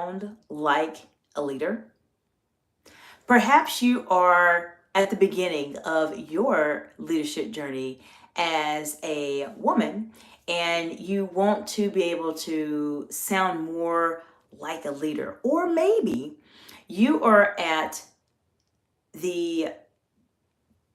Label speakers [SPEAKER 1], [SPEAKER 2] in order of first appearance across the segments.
[SPEAKER 1] sound like a leader? Perhaps you are at the beginning of your leadership journey as a woman and you want to be able to sound more like a leader. Or maybe you are at the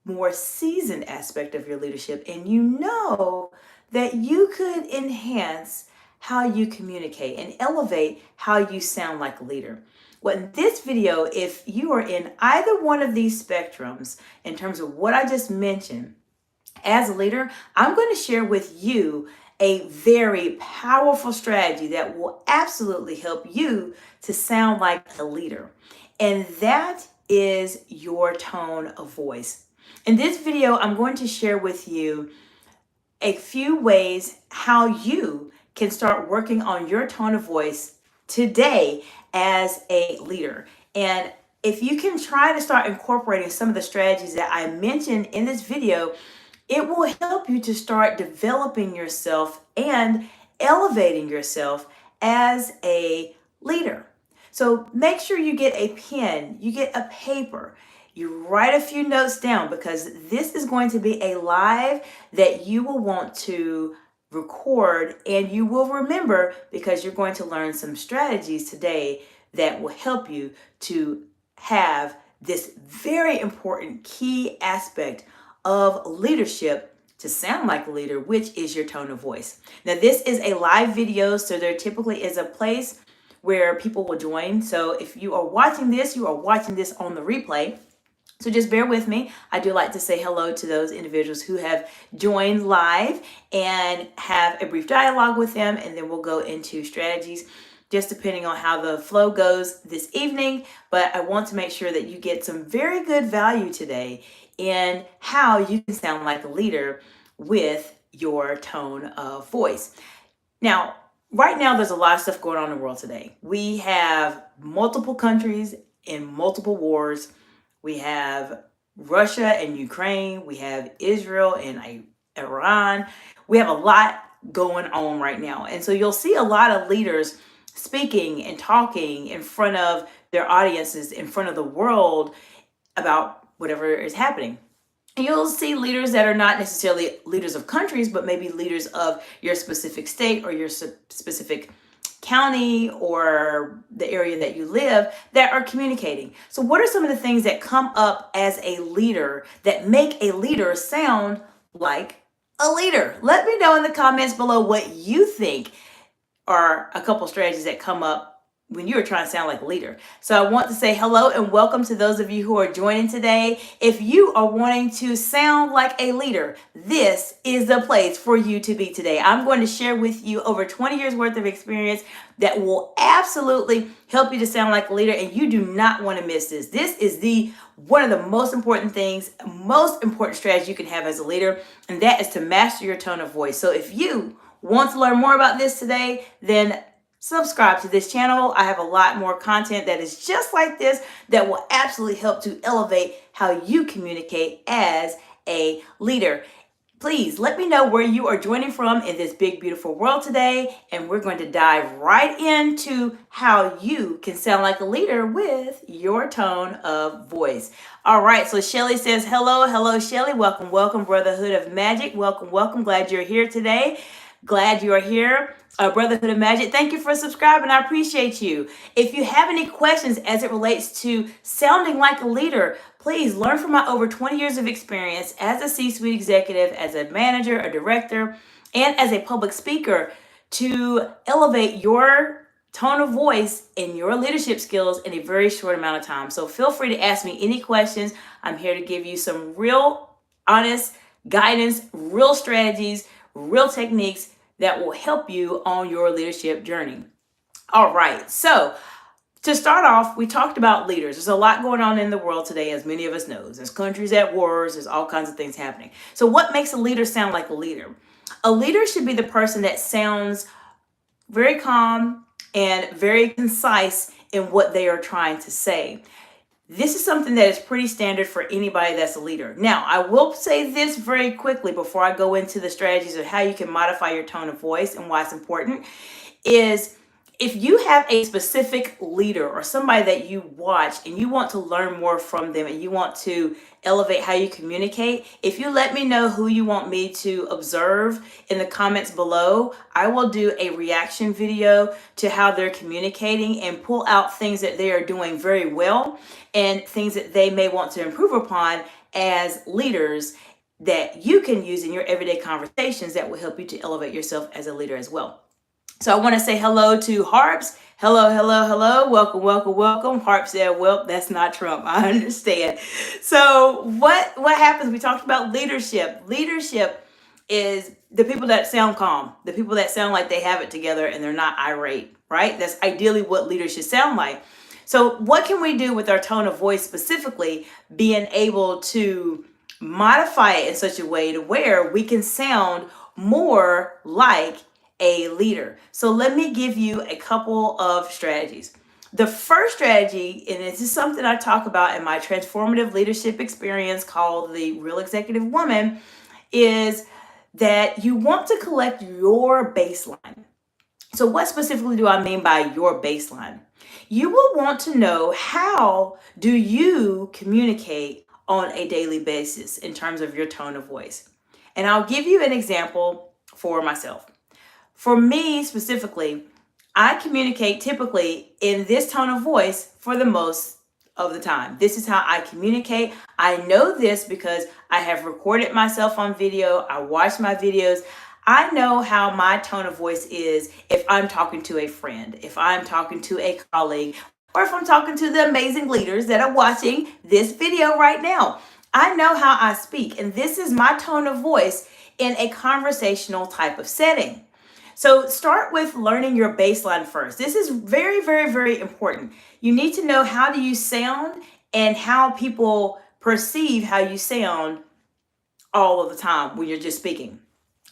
[SPEAKER 1] more seasoned aspect of your leadership and you know that you could enhance how you communicate and elevate how you sound like a leader. Well, in this video, if you are in either one of these spectrums in terms of what I just mentioned, as a leader, I'm going to share with you a very powerful strategy that will absolutely help you to sound like a leader. And that is your tone of voice. In this video, I'm going to share with you a few ways how you can start working on your tone of voice today as a leader. And if you can try to start incorporating some of the strategies that I mentioned in this video, it will help you to start developing yourself and elevating yourself as a leader. So make sure you get a pen, you get a paper, you write a few notes down, because this is going to be a live that you will want to record and you will remember, because you're going to learn some strategies today that will help you to have this very important key aspect of leadership to sound like a leader, which is your tone of voice. Now, this is a live video, so there typically is a place where people will join. So if you are watching this, you are watching this on the replay. So just bear with me. I do like to say hello to those individuals who have joined live and have a brief dialogue with them, and then we'll go into strategies just depending on how the flow goes this evening. But I want to make sure that you get some very good value today in how you can sound like a leader with your tone of voice. Now, right now, there's a lot of stuff going on in the world today. We have multiple countries in multiple wars. We have Russia and Ukraine. We have Israel and Iran. We have a lot going on right now. And so you'll see a lot of leaders speaking and talking in front of their audiences, in front of the world, about whatever is happening. You'll see leaders that are not necessarily leaders of countries, but maybe leaders of your specific state or your specific county or the area that you live that are communicating. So what are some of the things that come up as a leader that make a leader sound like a leader? Let me know in the comments below what you think are a couple strategies that come up when you are trying to sound like a leader. So I want to say hello and welcome to those of you who are joining today. If you are wanting to sound like a leader, this is the place for you to be today. I'm going to share with you over 20 years worth of experience that will absolutely help you to sound like a leader, and you do not want to miss this. This is one of the most important things, most important strategy you can have as a leader, and that is to master your tone of voice. So if you want to learn more about this today, then subscribe to this channel. I have a lot more content that is just like this that will absolutely help to elevate how you communicate as a leader. Please let me know where you are joining from in this big, beautiful world today, and we're going to dive right into how you can sound like a leader with your tone of voice. All right, so Shelly says, hello, Shelly. Welcome, Brotherhood of Magic. Welcome. Glad you're here today. Glad you are here. Brotherhood of Magic, thank you for subscribing. I appreciate you. If you have any questions as it relates to sounding like a leader, please learn from my over 20 years of experience as a C-suite executive, as a manager, a director, and as a public speaker to elevate your tone of voice and your leadership skills in a very short amount of time. So feel free to ask me any questions. I'm here to give you some real, honest guidance, real strategies, real techniques that will help you on your leadership journey. All right, so to start off, we talked about leaders. There's a lot going on in the world today, as many of us know. There's countries at wars, there's all kinds of things happening. So what makes a leader sound like a leader? A leader should be the person that sounds very calm and very concise in what they are trying to say. This is something that is pretty standard for anybody that's a leader. Now, I will say this very quickly before I go into the strategies of how you can modify your tone of voice and why it's important, is If you have a specific leader or somebody that you watch and you want to learn more from them and you want to elevate how you communicate, if you let me know who you want me to observe in the comments below, I will do a reaction video to how they're communicating and pull out things that they are doing very well and things that they may want to improve upon as leaders that you can use in your everyday conversations that will help you to elevate yourself as a leader as well. So I want to say hello to Harps. Hello, hello, hello. Welcome, welcome, welcome. Harp said, well, that's not Trump. I understand. So what happens? We talked about leadership. Leadership is the people that sound calm, the people that sound like they have it together and they're not irate, right? That's ideally what leaders should sound like. So what can we do with our tone of voice, specifically being able to modify it in such a way to where we can sound more like a leader? So let me give you a couple of strategies. The first strategy, and this is something I talk about in my transformative leadership experience called the Real Executive Woman, is that you want to collect your baseline. So what specifically do I mean by your baseline? You will want to know, how do you communicate on a daily basis in terms of your tone of voice? And I'll give you an example for myself. For me specifically, I communicate typically in this tone of voice for the most of the time. This is how I communicate. I know this because I have recorded myself on video. I watch my videos. I know how my tone of voice is if I'm talking to a friend, if I'm talking to a colleague, or if I'm talking to the amazing leaders that are watching this video right now. I know how I speak, and this is my tone of voice in a conversational type of setting. So start with learning your baseline first. This is very, very, very important. You need to know, how do you sound and how people perceive how you sound all of the time when you're just speaking.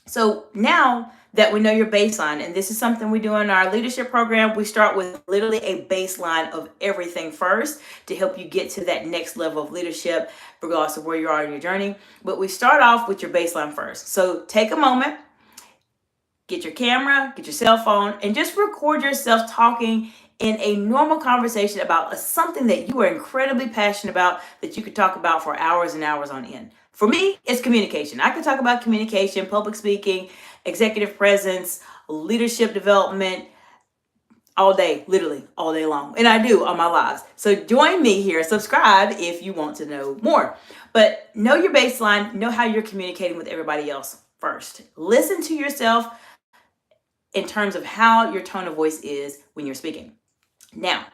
[SPEAKER 1] So now that we know your baseline, and this is something we do in our leadership program, we start with literally a baseline of everything first to help you get to that next level of leadership, regardless of where you are in your journey. But we start off with your baseline first. So take a moment, get your camera, get your cell phone, and just record yourself talking in a normal conversation about something that you are incredibly passionate about, that you could talk about for hours and hours on end. For me, it's communication. I could talk about communication, public speaking, executive presence, leadership development all day, literally all day long. And I do on my lives. So join me here, subscribe if you want to know more. But know your baseline, know how you're communicating with everybody else first. Listen to yourself in terms of how your tone of voice is when you're speaking. Now,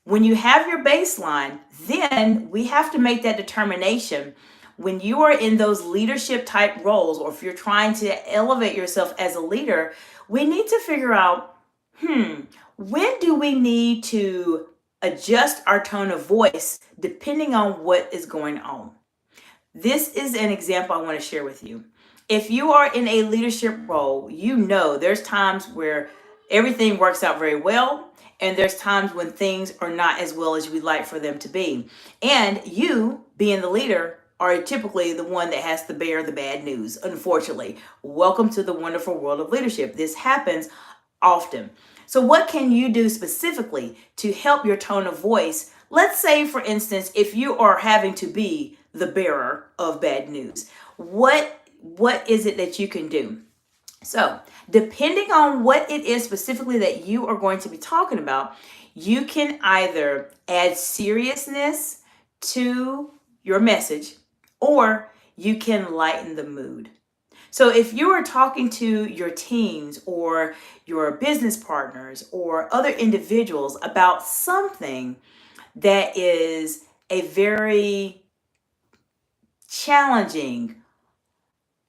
[SPEAKER 1] when you have your baseline, then we have to make that determination when you are in those leadership type roles, or if you're trying to elevate yourself as a leader, we need to figure out, when do we need to adjust our tone of voice depending on what is going on? This is an example I want to share with you. If you are in a leadership role, you know there's times where everything works out very well, and there's times when things are not as well as we'd like for them to be. And you, being the leader, are typically the one that has to bear the bad news, unfortunately. Welcome to the wonderful world of leadership. This happens often. So what can you do specifically to help your tone of voice? Let's say, for instance, if you are having to be the bearer of bad news, what is it that you can do? So depending on what it is specifically that you are going to be talking about, you can either add seriousness to your message, or you can lighten the mood. So if you are talking to your teams or your business partners or other individuals about something that is a very challenging,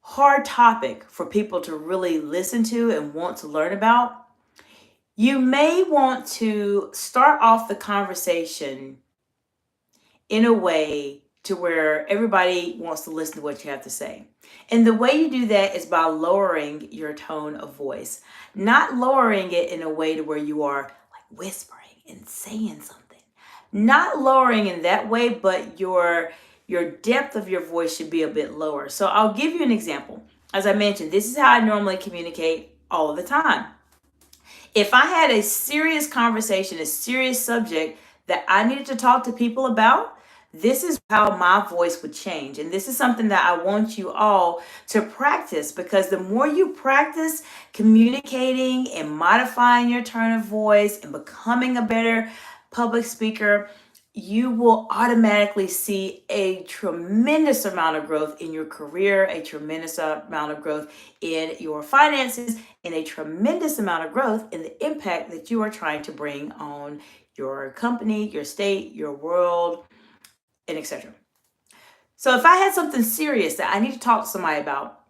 [SPEAKER 1] hard topic for people to really listen to and want to learn about, you may want to start off the conversation in a way to where everybody wants to listen to what you have to say. And the way you do that is by lowering your tone of voice, not lowering it in a way to where you are like whispering and saying something, not lowering in that way, but your depth of your voice should be a bit lower. So I'll give you an example. As I mentioned, this is how I normally communicate all of the time. If I had a serious conversation, a serious subject that I needed to talk to people about, this is how my voice would change. And this is something that I want you all to practice, because the more you practice communicating and modifying your tone of voice and becoming a better public speaker, you will automatically see a tremendous amount of growth in your career, a tremendous amount of growth in your finances, and a tremendous amount of growth in the impact that you are trying to bring on your company, your state, your world, and etc. So if I had something serious that I need to talk to somebody about,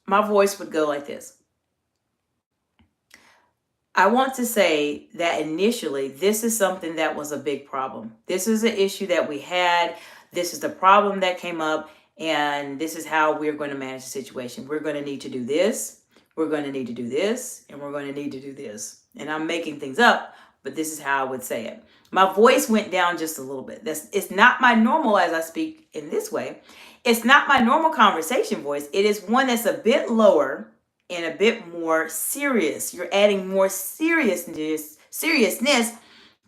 [SPEAKER 1] my voice would go like this. I want to say that initially, this is something that was a big problem. This is an issue that we had. This is the problem that came up, and this is how we're going to manage the situation. We're going to need to do this. We're going to need to do this, and we're going to need to do this. And I'm making things up, but this is how I would say it. My voice went down just a little bit. It's not my normal as I speak in this way. It's not my normal conversation voice. It is one that's a bit lower and a bit more serious. You're adding more seriousness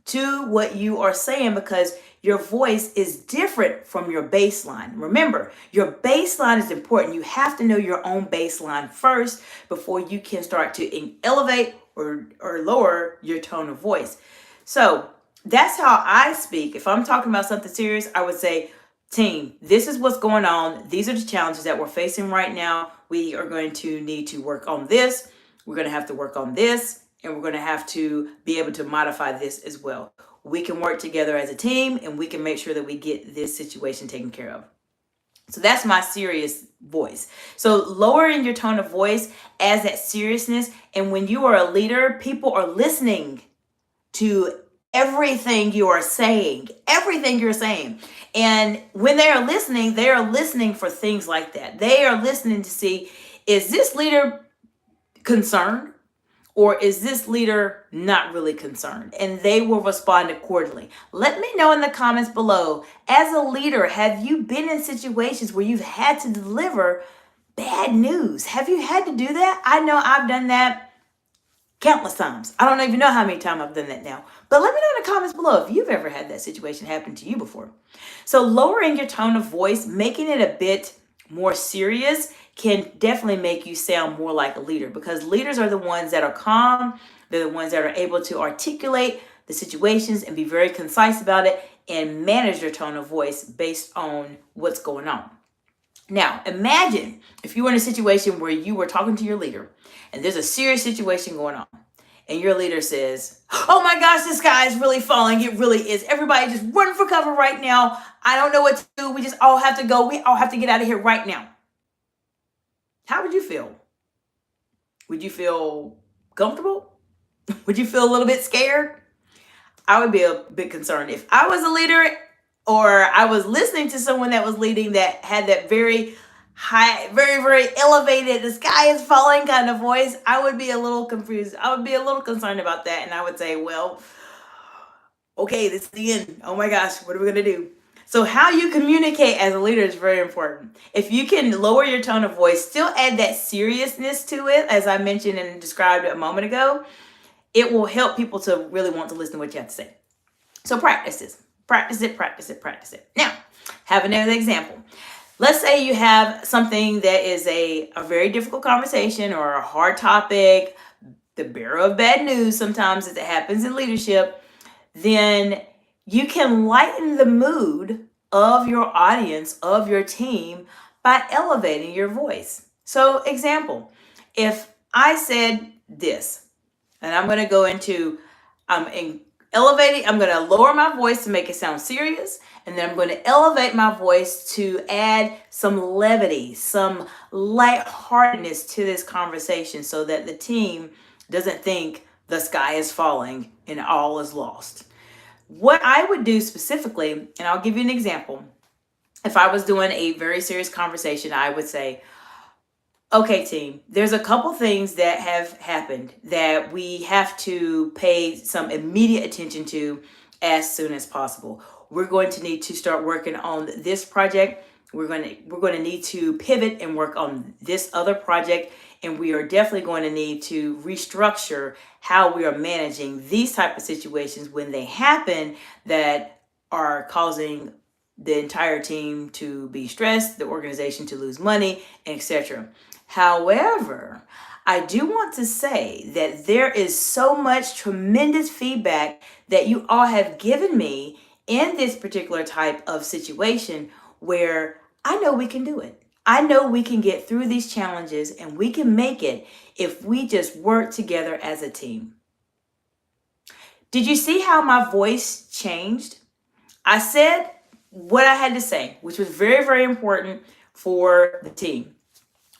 [SPEAKER 1] to what you are saying, because your voice is different from your baseline. Remember, your baseline is important. You have to know your own baseline first before you can start to elevate or lower your tone of voice. So that's how I speak. If I'm talking about something serious, I would say, team, this is what's going on. These are the challenges that we're facing right now. We are going to need to work on this. We're going to have to work on this, and we're going to have to be able to modify this as well. We can work together as a team, and we can make sure that we get this situation taken care of. So that's my serious voice. So lowering your tone of voice adds that seriousness. And when you are a leader, people are listening to everything you are saying, everything you're saying. And when they are listening for things like that. They are listening to see, is this leader concerned, or is this leader not really concerned? And they will respond accordingly. Let me know in the comments below, as a leader, have you been in situations where you've had to deliver bad news? Have you had to do that? I know I've done that countless times. I don't even know how many times I've done that now. But let me know in the comments below if you've ever had that situation happen to you before. So lowering your tone of voice, making it a bit more serious, can definitely make you sound more like a leader, because leaders are the ones that are calm. They're the ones that are able to articulate the situations and be very concise about it and manage their tone of voice based on what's going on. Now, imagine if you were in a situation where you were talking to your leader and there's a serious situation going on, and your leader says, oh my gosh, this guy is really falling. It really is. Everybody just run for cover right now. I don't know what to do. We just all have to go. We all have to get out of here right now. How would you feel? Would you feel comfortable? Would you feel a little bit scared? I would be a bit concerned. If I was a leader, or I was listening to someone that was leading that had that very high, very, very elevated, the sky is falling kind of voice, I would be a little confused. I would be a little concerned about that. And I would say, well, okay, this is the end. Oh my gosh, what are we going to do? So how you communicate as a leader is very important. If you can lower your tone of voice, still add that seriousness to it, as I mentioned and described a moment ago, it will help people to really want to listen to what you have to say. So practice this. Practice it, practice it, practice it. Now, have another example. Let's say you have something that is a very difficult conversation or a hard topic, the bearer of bad news sometimes, as it happens in leadership. Then you can lighten the mood of your audience, of your team, by elevating your voice. So example, if I said this, and I'm going to go into, I'm going to lower my voice to make it sound serious, and then I'm going to elevate my voice to add some levity, some lightheartedness to this conversation, so that the team doesn't think the sky is falling and all is lost. What I would do specifically, and I'll give you an example. If I was doing a very serious conversation, I would say, okay, team, there's a couple things that have happened that we have to pay some immediate attention to as soon as possible. We're going to need to start working on this project We're going to need to pivot and work on this other project, and we are definitely going to need to restructure how we are managing these type of situations when they happen that are causing the entire team to be stressed, the organization to lose money, etc. However, I do want to say that there is so much tremendous feedback that you all have given me in this particular type of situation where I know we can do it. I know we can get through these challenges and we can make it if we just work together as a team. Did you see how my voice changed? I said what I had to say, which was very, very important for the team,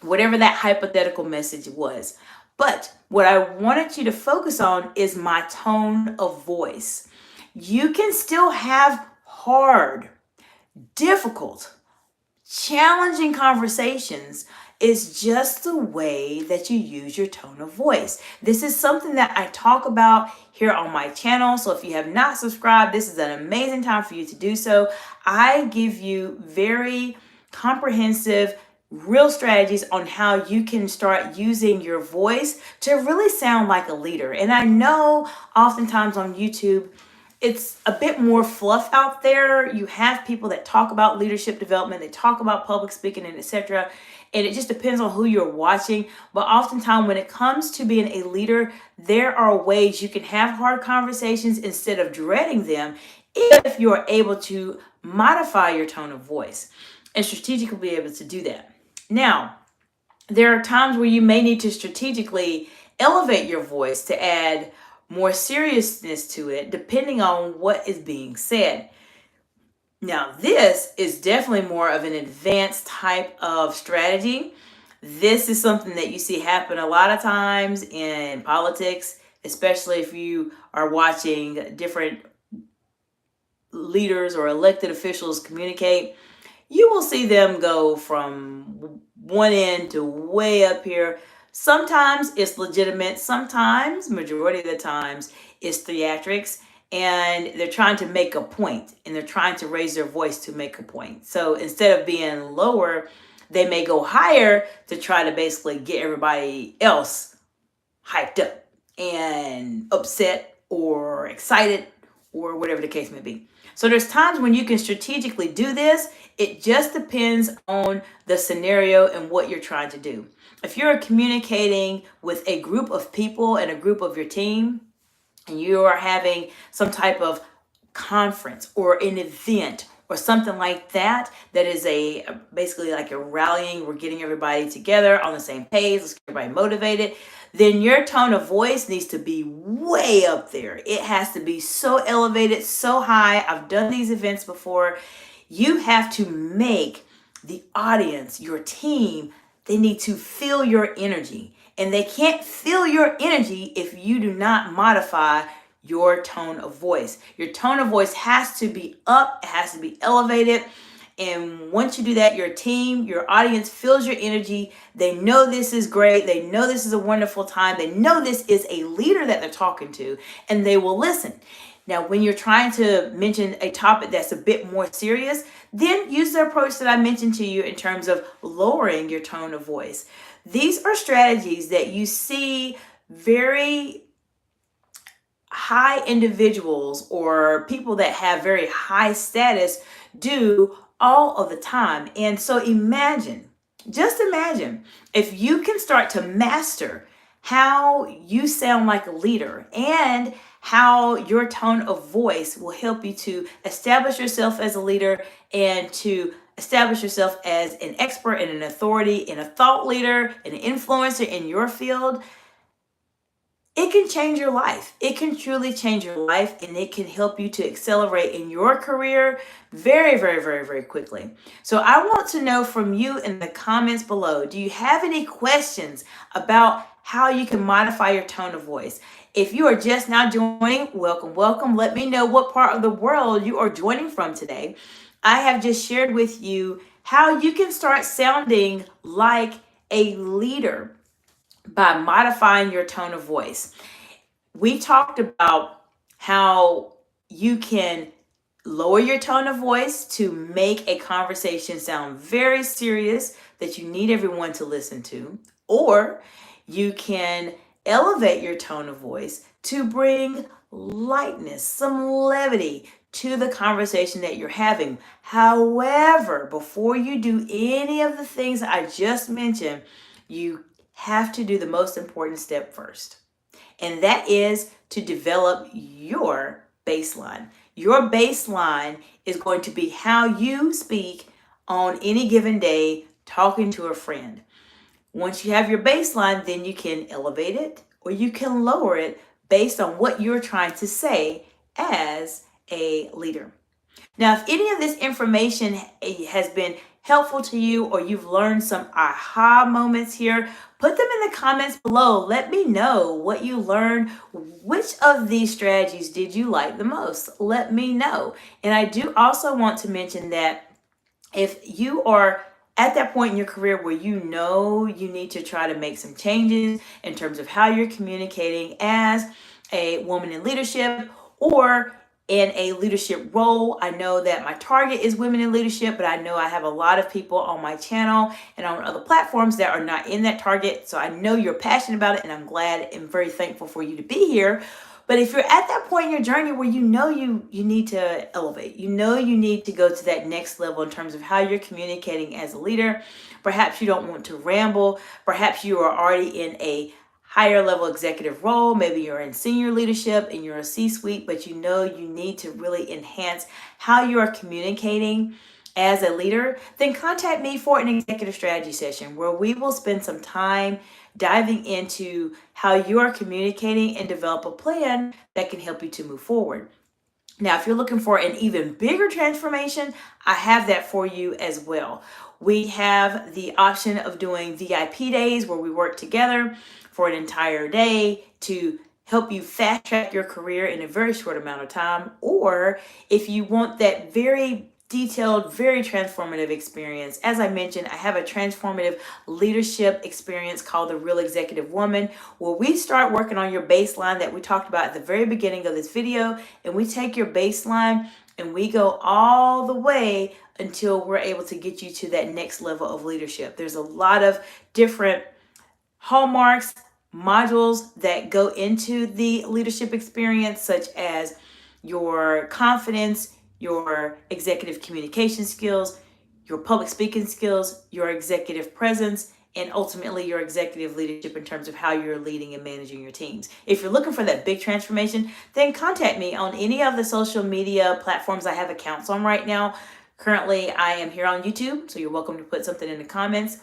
[SPEAKER 1] whatever that hypothetical message was. But what I wanted you to focus on is my tone of voice. You can still have hard, difficult, challenging conversations. Is just the way that you use your tone of voice. This is something that I talk about here on my channel. So if you have not subscribed, this is an amazing time for you to do so. I give you very comprehensive, real strategies on how you can start using your voice to really sound like a leader. And I know oftentimes on YouTube, it's a bit more fluff out there. You have people that talk about leadership development, they talk about public speaking and etc. And it just depends on who you're watching. But oftentimes when it comes to being a leader, there are ways you can have hard conversations instead of dreading them if you're able to modify your tone of voice and strategically be able to do that. Now, there are times where you may need to strategically elevate your voice to add more seriousness to it, depending on what is being said. Now, this is definitely more of an advanced type of strategy. This is something that you see happen a lot of times in politics, especially if you are watching different leaders or elected officials communicate. You will see them go from one end to way up here. Sometimes it's legitimate. Sometimes, majority of the times, it's theatrics. And they're trying to make a point and they're trying to raise their voice to make a point. So instead of being lower, they may go higher to try to basically get everybody else hyped up and upset or excited or whatever the case may be. So there's times when you can strategically do this. It just depends on the scenario and what you're trying to do. If you're communicating with a group of people and a group of your team, and you are having some type of conference or an event or something like that, that is basically like a rallying, we're getting everybody together on the same page, let's get everybody motivated, then your tone of voice needs to be way up there. It has to be so elevated, so high. I've done these events before. You have to make the audience, your team, they need to feel your energy. And they can't feel your energy if you do not modify your tone of voice. Your tone of voice has to be up, it has to be elevated. And once you do that, your team, your audience feels your energy. They know this is great. They know this is a wonderful time. They know this is a leader that they're talking to, and they will listen. Now, when you're trying to mention a topic that's a bit more serious, then use the approach that I mentioned to you in terms of lowering your tone of voice. These are strategies that you see very high individuals or people that have very high status do all of the time. And so just imagine if you can start to master how you sound like a leader and how your tone of voice will help you to establish yourself as a leader and to establish yourself as an expert and an authority and a thought leader and an influencer in your field. It can change your life. It can truly change your life, and it can help you to accelerate in your career very, very, very, very quickly. So I want to know from you in the comments below, do you have any questions about how you can modify your tone of voice? If you are just now joining, welcome, welcome. Let me know what part of the world you are joining from today. I have just shared with you how you can start sounding like a leader by modifying your tone of voice. We talked about how you can lower your tone of voice to make a conversation sound very serious that you need everyone to listen to, or you can elevate your tone of voice to bring lightness, some levity to the conversation that you're having. However, before you do any of the things I just mentioned, you have to do the most important step first, and that is to develop your baseline. Your baseline is going to be how you speak on any given day talking to a friend. Once you have your baseline, then you can elevate it or you can lower it based on what you're trying to say as a leader. Now, if any of this information has been helpful to you or you've learned some aha moments here, put them in the comments below. Let me know what you learned. Which of these strategies did you like the most? Let me know. And I do also want to mention that if you are at that point in your career where you know you need to try to make some changes in terms of how you're communicating as a woman in leadership or in a leadership role. I know that my target is women in leadership, but I know I have a lot of people on my channel and on other platforms that are not in that target. So I know you're passionate about it, and I'm glad and very thankful for you to be here. But if you're at that point in your journey where you know you need to elevate, you know you need to go to that next level in terms of how you're communicating as a leader, perhaps you don't want to ramble, perhaps you are already in a higher level executive role, maybe you're in senior leadership and you're a C-suite, but you know you need to really enhance how you are communicating as a leader, then contact me for an executive strategy session where we will spend some time diving into how you are communicating and develop a plan that can help you to move forward. Now, if you're looking for an even bigger transformation, I have that for you as well. We have the option of doing VIP days where we work together for an entire day to help you fast track your career in a very short amount of time. Or if you want that very detailed, very transformative experience. As I mentioned, I have a transformative leadership experience called The Real Executive Woman, where we start working on your baseline that we talked about at the very beginning of this video, and we take your baseline and we go all the way until we're able to get you to that next level of leadership. There's a lot of different hallmarks, modules that go into the leadership experience, such as your confidence, your executive communication skills, your public speaking skills, your executive presence, and ultimately your executive leadership in terms of how you're leading and managing your teams. If you're looking for that big transformation, then contact me on any of the social media platforms I have accounts on right now. Currently, I am here on YouTube, so you're welcome to put something in the comments.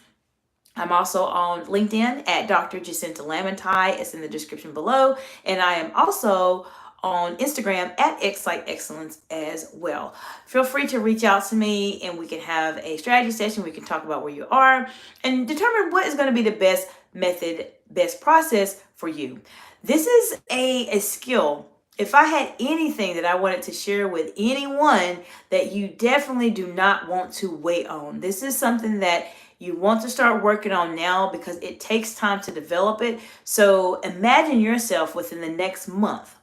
[SPEAKER 1] I'm also on LinkedIn at Dr. Jacinta Lamantai. It's in the description below. And I am also on Instagram at Excite Excellence as well. Feel free to reach out to me and we can have a strategy session. We can talk about where you are and determine what is going to be the best method, best process for you. This is a skill. If I had anything that I wanted to share with anyone that you definitely do not want to wait on, this is something that you want to start working on now because it takes time to develop it. So imagine yourself within the next month,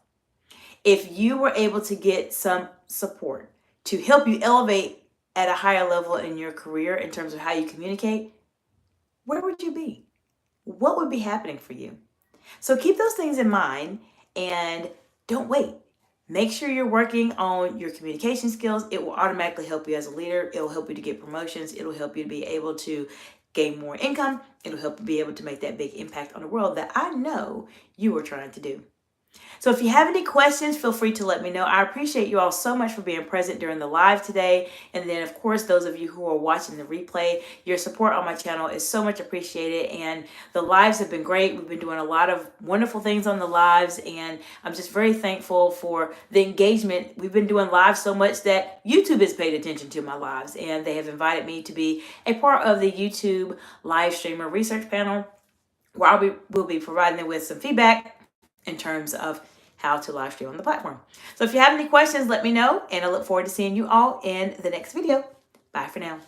[SPEAKER 1] if you were able to get some support to help you elevate at a higher level in your career in terms of how you communicate, where would you be? What would be happening for you? So keep those things in mind and don't wait. Make sure you're working on your communication skills. It will automatically help you as a leader. It will help you to get promotions. It'll help you to be able to gain more income. It'll help you be able to make that big impact on the world that I know you are trying to do. So if you have any questions, feel free to let me know. I appreciate you all so much for being present during the live today. And then, of course, those of you who are watching the replay, your support on my channel is so much appreciated. And the lives have been great. We've been doing a lot of wonderful things on the lives. And I'm just very thankful for the engagement. We've been doing lives so much that YouTube has paid attention to my lives. And they have invited me to be a part of the YouTube live streamer research panel, where will be providing them with some feedback in terms of how to live stream on the platform. So if you have any questions, let me know, and I look forward to seeing you all in the next video. Bye for now.